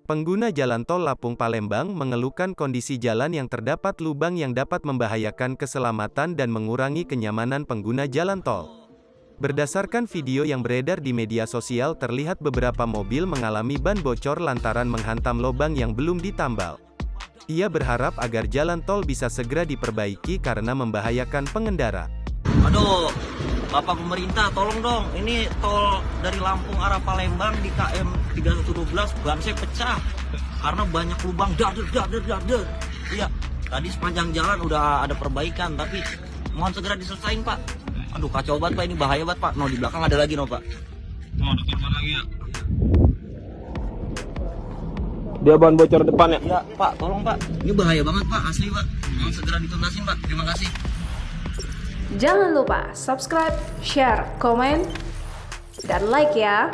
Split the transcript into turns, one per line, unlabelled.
Pengguna jalan tol Lapung Palembang mengeluhkan kondisi jalan yang terdapat lubang yang dapat membahayakan keselamatan dan mengurangi kenyamanan pengguna jalan tol. Berdasarkan video yang beredar di media sosial terlihat beberapa mobil mengalami ban bocor lantaran menghantam lubang yang belum ditambal. Ia berharap agar jalan tol bisa segera diperbaiki karena membahayakan pengendara.
Aduh, Bapak pemerintah tolong dong, ini tol dari Lampung arah Palembang di KM 312 ban saya pecah karena banyak lubang dader. Iya, tadi sepanjang jalan udah ada perbaikan tapi mohon segera diselesain Pak. Aduh kacau banget Pak, ini bahaya banget Pak. No, di belakang ada lagi no Pak.
Oh, ada korban lagi ya? Dia ban bocor depan ya?
Iya Pak, tolong Pak. Ini bahaya banget Pak, asli Pak. Mohon segera dituntasin Pak. Terima kasih.
Jangan lupa subscribe, share, komen, dan like ya.